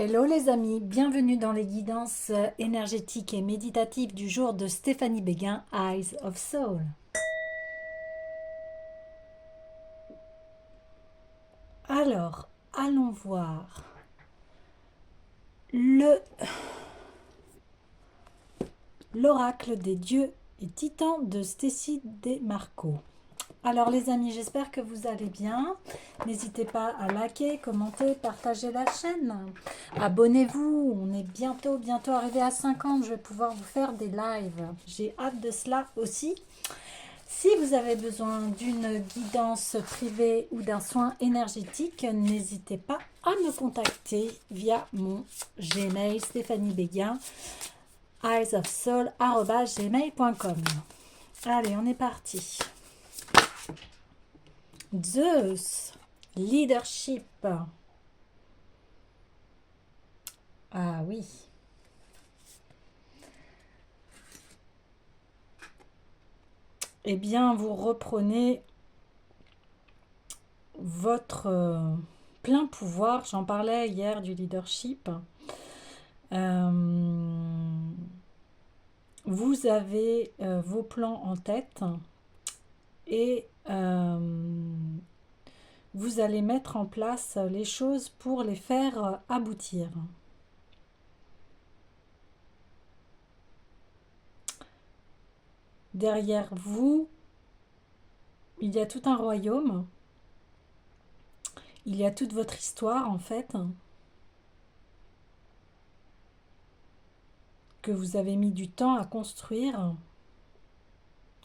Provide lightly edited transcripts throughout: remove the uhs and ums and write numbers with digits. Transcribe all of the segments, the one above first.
Hello les amis, bienvenue dans les guidances énergétiques et méditatives du jour de Stéphanie Béguin, Eyes of Soul. Alors, allons voir l'oracle des dieux et titans de Stécie Desmarco. Alors les amis, j'espère que vous allez bien. N'hésitez pas à liker, commenter, partager la chaîne. Abonnez-vous, on est bientôt arrivé à 50. Je vais pouvoir vous faire des lives. J'ai hâte de cela aussi. Si vous avez besoin d'une guidance privée ou d'un soin énergétique, n'hésitez pas à me contacter via mon Gmail Stéphanie Béguin, eyesofsoul@gmail.com. Allez, on est parti. Zeus, leadership. Ah oui. Eh bien, vous reprenez votre plein pouvoir. J'en parlais hier du leadership. Vous avez vos plans en tête et vous allez mettre en place les choses pour les faire aboutir. Derrière vous, il y a tout un royaume. Il y a toute votre histoire en fait, que vous avez mis du temps à construire.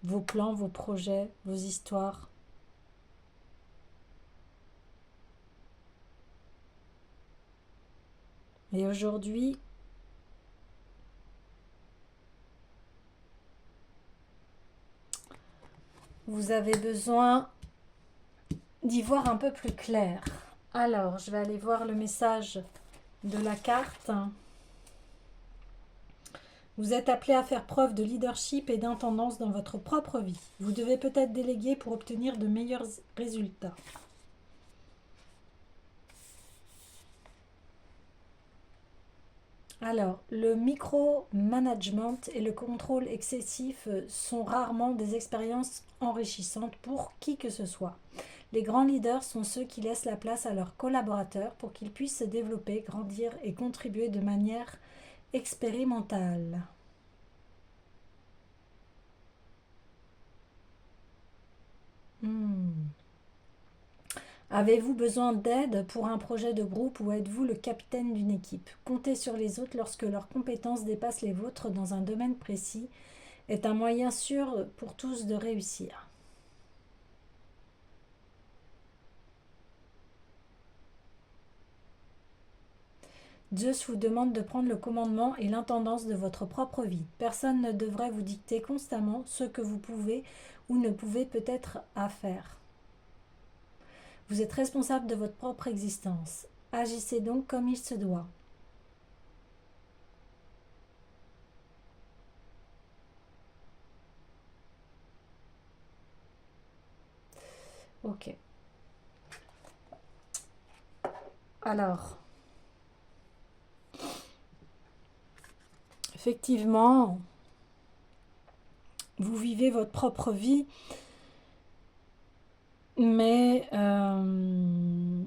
Vos plans, vos projets, vos histoires. Et aujourd'hui, vous avez besoin d'y voir un peu plus clair. Alors, je vais aller voir le message de la carte. Vous êtes appelé à faire preuve de leadership et d'intendance dans votre propre vie. Vous devez peut-être déléguer pour obtenir de meilleurs résultats. Alors, le micro-management et le contrôle excessif sont rarement des expériences enrichissantes pour qui que ce soit. Les grands leaders sont ceux qui laissent la place à leurs collaborateurs pour qu'ils puissent se développer, grandir et contribuer de manière expérimentale. Avez-vous besoin d'aide pour un projet de groupe ou êtes-vous le capitaine d'une équipe? Compter sur les autres lorsque leurs compétences dépassent les vôtres dans un domaine précis est un moyen sûr pour tous de réussir. Zeus vous demande de prendre le commandement et l'intendance de votre propre vie. Personne ne devrait vous dicter constamment ce que vous pouvez ou ne pouvez peut-être à faire. Vous êtes responsable de votre propre existence. Agissez donc comme il se doit. Ok. Alors, effectivement, vous vivez votre propre vie, mais on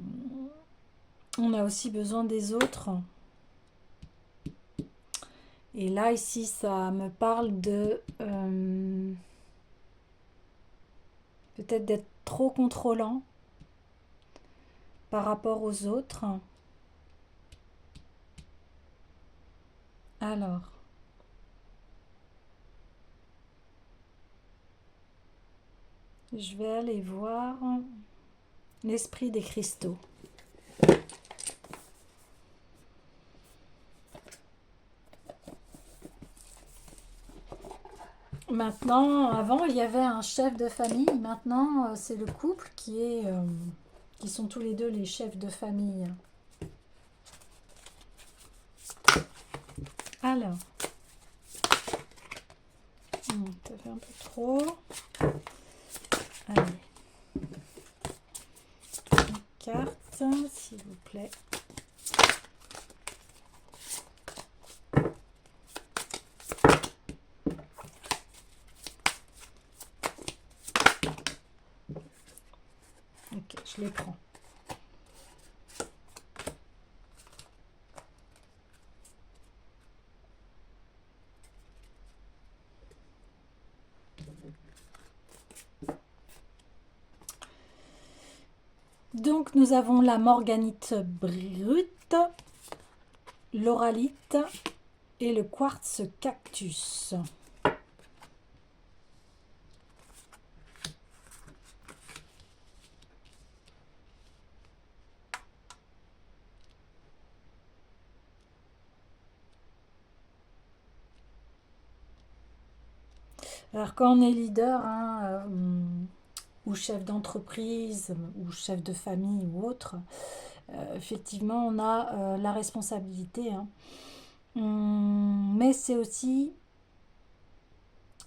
a aussi besoin des autres. Et là, ici, ça me parle de peut-être d'être trop contrôlant par rapport aux autres. Alors, je vais aller voir l'esprit des cristaux. Maintenant, avant, il y avait un chef de famille. Maintenant, c'est le couple qui sont tous les deux les chefs de famille. Alors, ça fait un peu trop. Allez. Une carte, s'il vous plaît. Ok, je les prends. Donc nous avons la morganite brute, l'oralite et le quartz cactus. Alors quand on est leader, ou chef d'entreprise, ou chef de famille ou autre, effectivement on a la responsabilité. Mais c'est aussi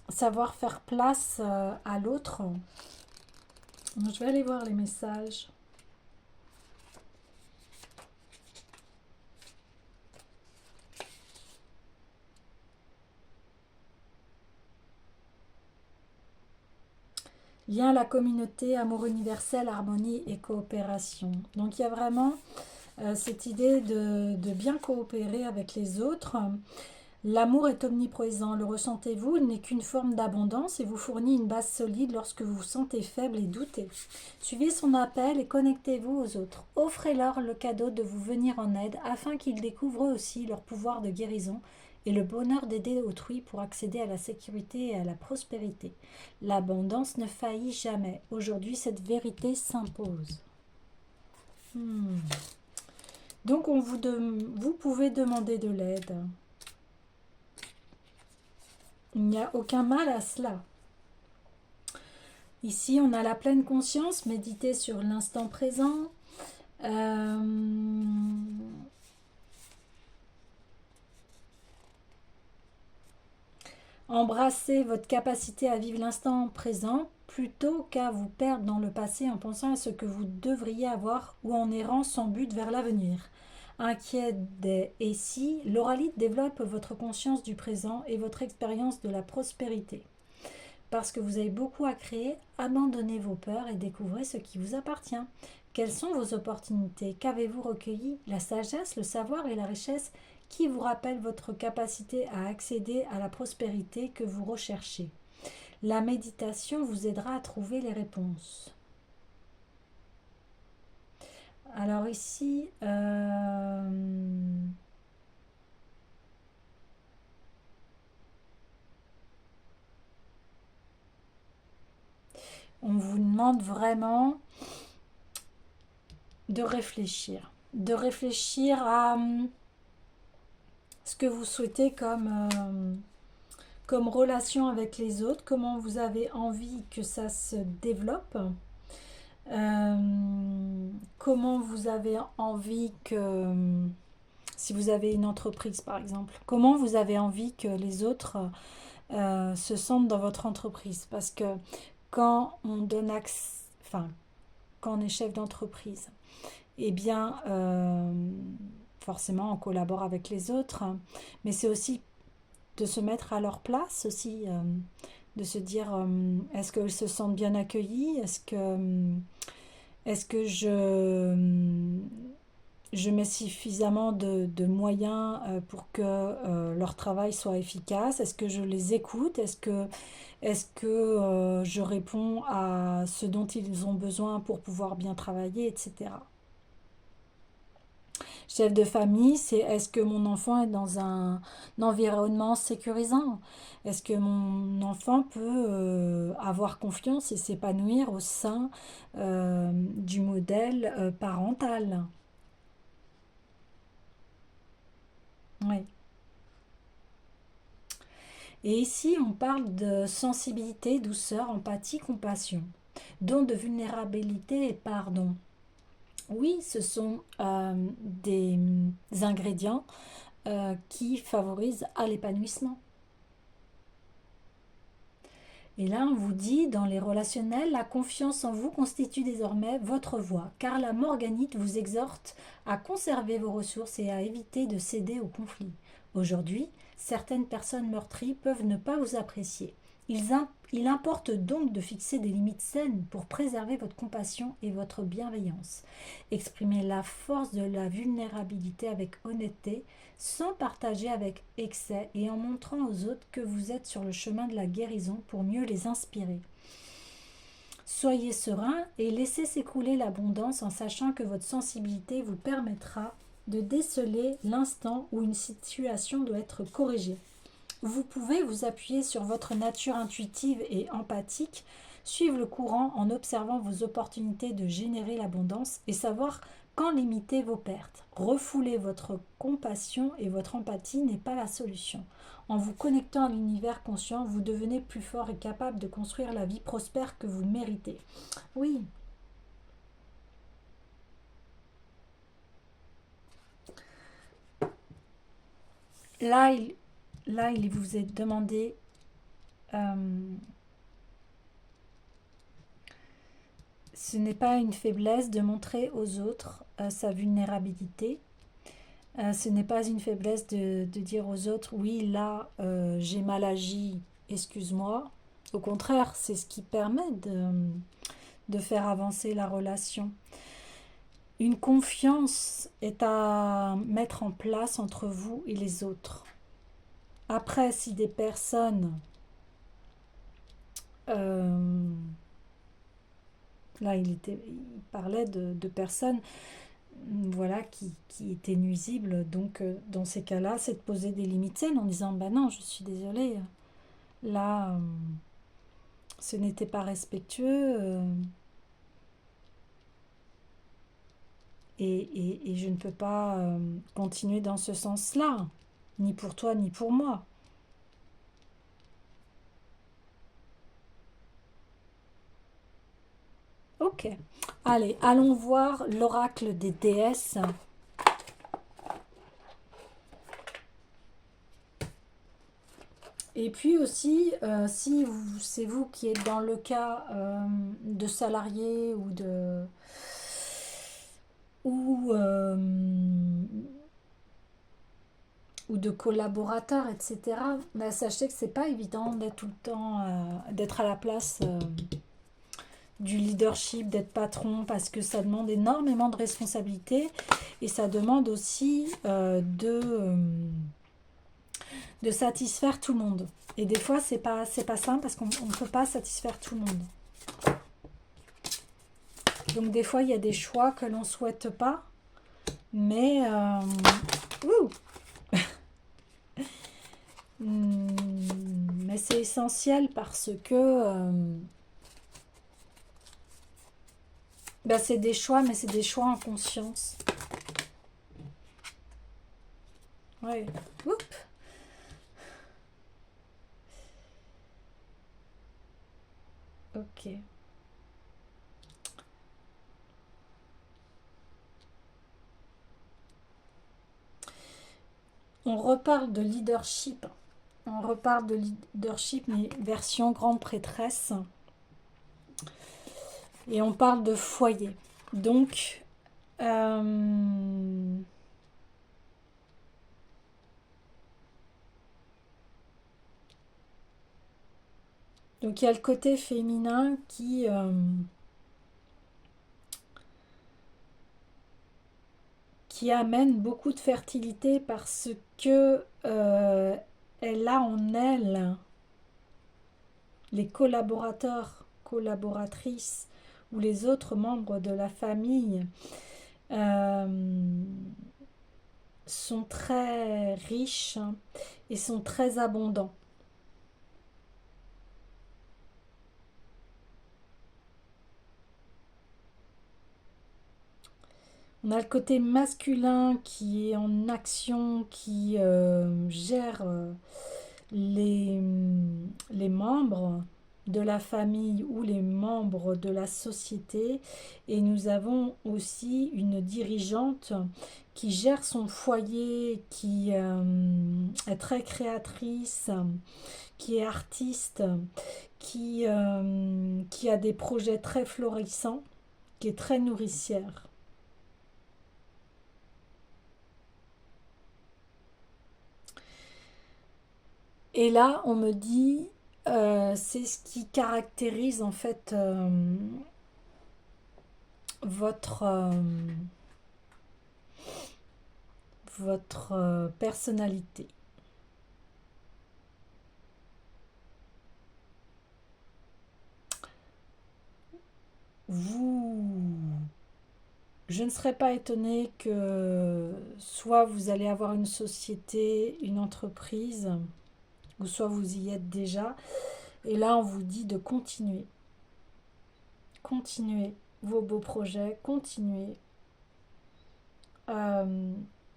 savoir faire place à l'autre. Je vais aller voir les messages. Lien à la communauté, amour universel, harmonie et coopération. Donc il y a vraiment cette idée de bien coopérer avec les autres. L'amour est omniprésent, le ressentez-vous? Il n'est qu'une forme d'abondance et vous fournit une base solide lorsque vous vous sentez faible et doutez. Suivez son appel et connectez-vous aux autres. Offrez-leur le cadeau de vous venir en aide afin qu'ils découvrent eux aussi leur pouvoir de guérison et le bonheur d'aider autrui pour accéder à la sécurité et à la prospérité. L'abondance ne faillit jamais. Aujourd'hui, cette vérité s'impose. Donc, vous pouvez demander de l'aide. Il n'y a aucun mal à cela. Ici, on a la pleine conscience, méditer sur l'instant présent. Embrassez votre capacité à vivre l'instant présent plutôt qu'à vous perdre dans le passé en pensant à ce que vous devriez avoir ou en errant sans but vers l'avenir. Inquiet des et si, l'oralite développe votre conscience du présent et votre expérience de la prospérité. Parce que vous avez beaucoup à créer, abandonnez vos peurs et découvrez ce qui vous appartient. Quelles sont vos opportunités? Qu'avez-vous recueilli? La sagesse, le savoir et la richesse qui vous rappellent votre capacité à accéder à la prospérité que vous recherchez. La méditation vous aidera à trouver les réponses. Alors ici, on vous demande vraiment de réfléchir à ce que vous souhaitez comme relation avec les autres, comment vous avez envie que ça se développe, comment vous avez envie que, si vous avez une entreprise par exemple, comment vous avez envie que les autres se sentent dans votre entreprise. Parce que quand on donne quand on est chef d'entreprise, eh bien, forcément, on collabore avec les autres, mais c'est aussi de se mettre à leur place aussi, de se dire, est-ce qu'ils se sentent bien accueillis? Est-ce que je mets suffisamment de moyens pour que leur travail soit efficace? Est-ce que je les écoute? Est-ce que je réponds à ce dont ils ont besoin pour pouvoir bien travailler, etc. Chef de famille, c'est est-ce que mon enfant est dans un environnement sécurisant? Est-ce que mon enfant peut avoir confiance et s'épanouir au sein du modèle parental? Oui. Et ici, on parle de sensibilité, douceur, empathie, compassion, don de vulnérabilité et pardon. Oui, ce sont des ingrédients qui favorisent à l'épanouissement. Et là, on vous dit, dans les relationnels, la confiance en vous constitue désormais votre voie, car la morganite vous exhorte à conserver vos ressources et à éviter de céder au conflit. Aujourd'hui, certaines personnes meurtries peuvent ne pas vous apprécier. Il importe donc de fixer des limites saines pour préserver votre compassion et votre bienveillance. Exprimez la force de la vulnérabilité avec honnêteté, sans partager avec excès et en montrant aux autres que vous êtes sur le chemin de la guérison pour mieux les inspirer. Soyez serein et laissez s'écouler l'abondance en sachant que votre sensibilité vous permettra de déceler l'instant où une situation doit être corrigée. Vous pouvez vous appuyer sur votre nature intuitive et empathique, suivre le courant en observant vos opportunités de générer l'abondance et savoir quand limiter vos pertes. Refouler votre compassion et votre empathie n'est pas la solution. En vous connectant à l'univers conscient, vous devenez plus fort et capable de construire la vie prospère que vous méritez. Oui. Là, il vous est demandé ce n'est pas une faiblesse de montrer aux autres sa vulnérabilité. Ce n'est pas une faiblesse de dire aux autres, oui, là, j'ai mal agi, excuse-moi. Au contraire, c'est ce qui permet de faire avancer la relation. Une confiance est à mettre en place entre vous et les autres. Après, si des personnes... là, il parlait de personnes voilà, qui étaient nuisibles. Donc, dans ces cas-là, c'est de poser des limites saines en disant, bah non, je suis désolée, là, ce n'était pas respectueux et je ne peux pas continuer dans ce sens-là, ni pour toi, ni pour moi. Ok. Allez, allons voir l'oracle des déesses. Et puis aussi, si c'est vous qui êtes dans le cas de salarié ou, euh, ou de collaborateurs, etc., bah, sachez que c'est pas évident d'être tout le temps, d'être à la place du leadership, d'être patron, parce que ça demande énormément de responsabilités et ça demande aussi de satisfaire tout le monde. Et des fois, c'est pas simple parce qu'on ne peut pas satisfaire tout le monde. Donc des fois, il y a des choix que l'on ne souhaite pas, mais mais c'est essentiel parce que bah, c'est des choix, mais c'est des choix en conscience. Ouais. Oups. Ok. On reparle de leadership. On reparle de leadership, mais version grande prêtresse. Et on parle de foyer. Donc, donc il y a le côté féminin qui amène beaucoup de fertilité parce que elle a en elle les collaborateurs, collaboratrices ou les autres membres de la famille sont très riches et sont très abondants. On a le côté masculin qui est en action, qui gère les membres de la famille ou les membres de la société. Et nous avons aussi une dirigeante qui gère son foyer, qui est très créatrice, qui est artiste, qui a des projets très florissants, qui est très nourricière. Et là, on me dit, C'est ce qui caractérise en fait votre, votre personnalité. Vous, je ne serais pas étonnée que soit vous allez avoir une société, une entreprise, ou soit vous y êtes déjà. Et là, on vous dit de continuer. Continuez vos beaux projets, continuez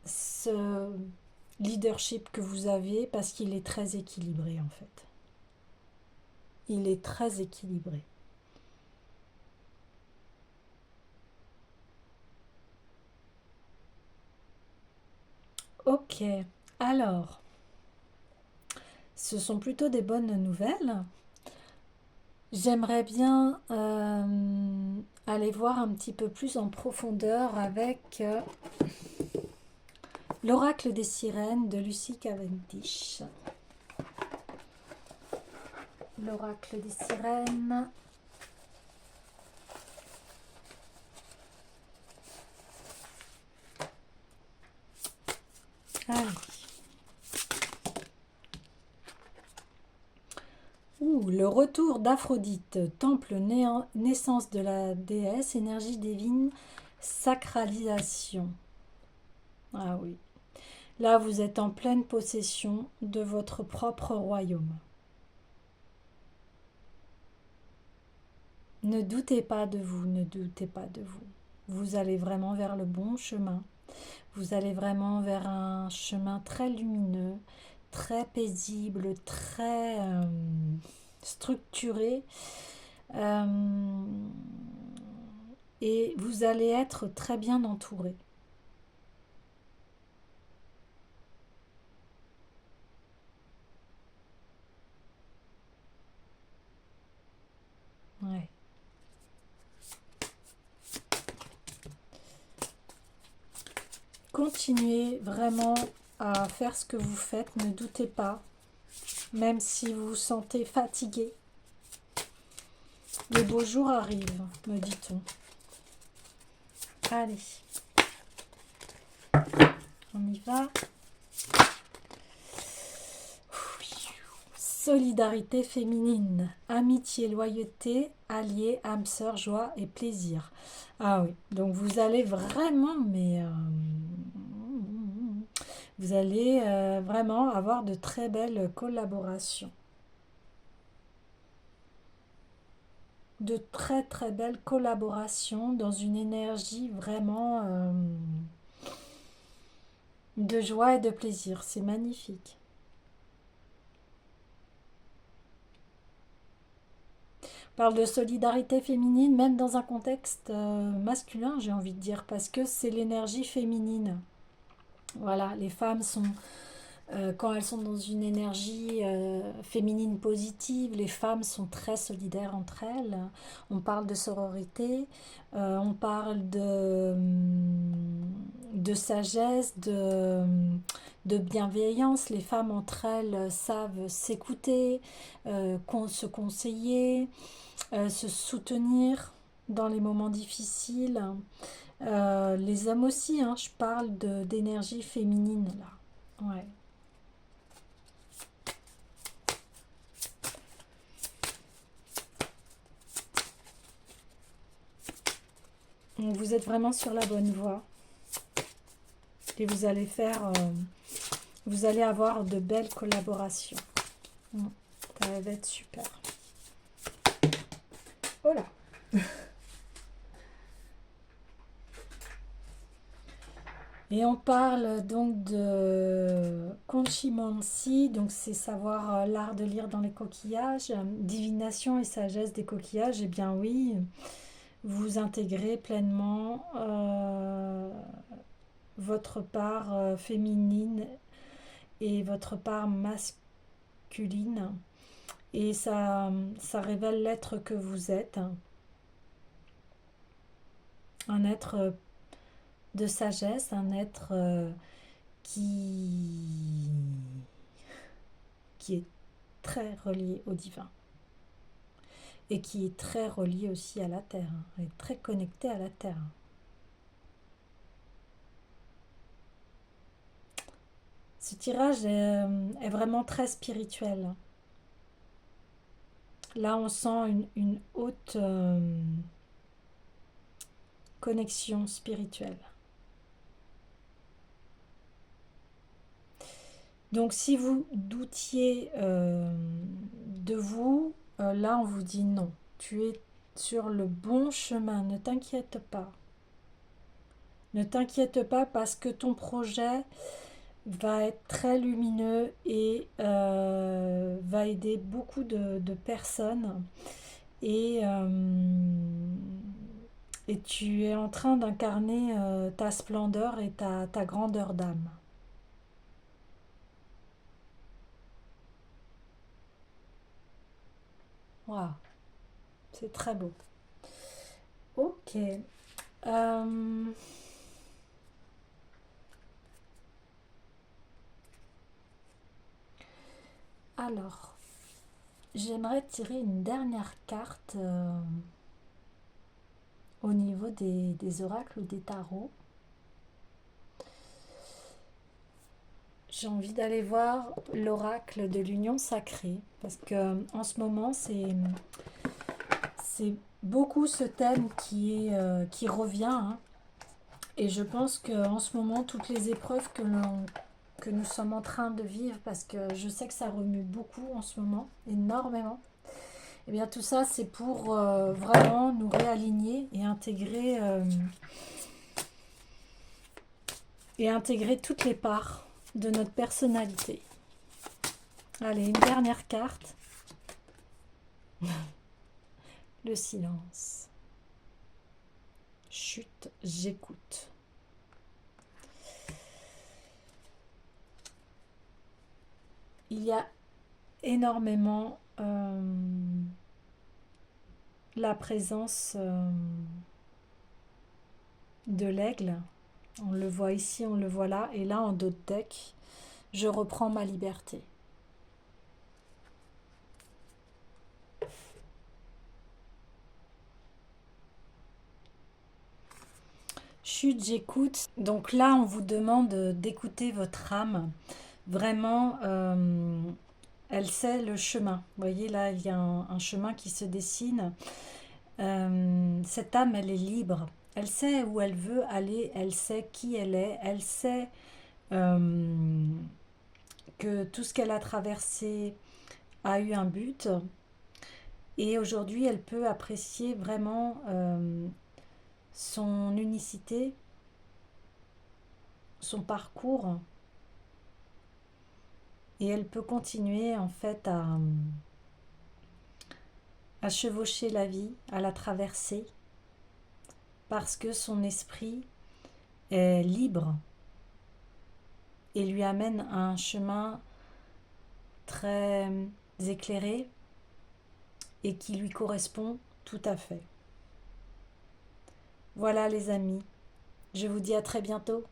ce leadership que vous avez parce qu'il est très équilibré en fait. Il est très équilibré. Ok, alors, ce sont plutôt des bonnes nouvelles. J'aimerais bien aller voir un petit peu plus en profondeur avec l'oracle des sirènes de Lucy Cavendish. L'oracle des sirènes. Allez. Le retour d'Aphrodite, temple naissance de la déesse, énergie divine, sacralisation. Ah oui. Là, vous êtes en pleine possession de votre propre royaume. Ne doutez pas de vous, ne doutez pas de vous. Vous allez vraiment vers le bon chemin. Vous allez vraiment vers un chemin très lumineux, très paisible, très structuré. Et vous allez être très bien entouré. Ouais. Continuez vraiment à faire ce que vous faites, ne doutez pas, même si vous vous sentez fatigué. Les beaux jours arrivent, me dit-on. Allez, on y va. Solidarité féminine, amitié, loyauté, alliés, âme sœur, joie et plaisir. Ah oui, donc vous allez vraiment, mais vous allez vraiment avoir de très belles collaborations. De très très belles collaborations dans une énergie vraiment de joie et de plaisir. C'est magnifique. On parle de solidarité féminine même dans un contexte masculin, j'ai envie de dire, parce que c'est l'énergie féminine. Voilà, les femmes sont, quand elles sont dans une énergie féminine positive, les femmes sont très solidaires entre elles. On parle de sororité, on parle de sagesse, de bienveillance. Les femmes entre elles savent s'écouter, se conseiller, se soutenir dans les moments difficiles. Les hommes aussi, hein, je parle d'énergie féminine là. Ouais. Donc vous êtes vraiment sur la bonne voie. Et vous allez faire, vous allez avoir de belles collaborations. Ça va être super. Voilà. Et on parle donc de Conchimancy, donc c'est savoir l'art de lire dans les coquillages, divination et sagesse des coquillages. Eh bien oui, vous intégrez pleinement votre part féminine et votre part masculine. Et ça révèle l'être que vous êtes, un être de sagesse, un être qui est très relié au divin et qui est très relié aussi à la terre, hein. Elle est très connectée à la terre. Ce tirage est vraiment très spirituel. Là, on sent une haute connexion spirituelle. Donc, si vous doutiez de vous, là, on vous dit non. Tu es sur le bon chemin. Ne t'inquiète pas. Ne t'inquiète pas parce que ton projet va être très lumineux et va aider beaucoup de personnes. Et, et tu es en train d'incarner ta splendeur et ta grandeur d'âme. Waouh, c'est très beau. Ok. Euh, alors, j'aimerais tirer une dernière carte au niveau des oracles ou des tarots. J'ai envie d'aller voir l'oracle de l'union sacrée parce que en ce moment c'est beaucoup ce thème qui revient, hein. Et je pense qu'en ce moment toutes les épreuves que nous sommes en train de vivre, parce que je sais que ça remue beaucoup en ce moment, énormément, et bien tout ça c'est pour vraiment nous réaligner et intégrer toutes les parts de notre personnalité. Allez, une dernière carte. Le silence. Chut, j'écoute. Il y a énormément la présence de l'aigle. On le voit ici, on le voit là. Et là, en dos de deck, je reprends ma liberté. Chut, j'écoute. Donc là, on vous demande d'écouter votre âme. Vraiment, elle sait le chemin. Vous voyez, là, il y a un chemin qui se dessine. Cette âme, elle est libre. Elle sait où elle veut aller. Elle sait qui elle est. Elle sait que tout ce qu'elle a traversé a eu un but. Et aujourd'hui, elle peut apprécier vraiment son unicité, son parcours. Et elle peut continuer en fait à chevaucher la vie, à la traverser, parce que son esprit est libre et lui amène un chemin très éclairé et qui lui correspond tout à fait. Voilà les amis, je vous dis à très bientôt.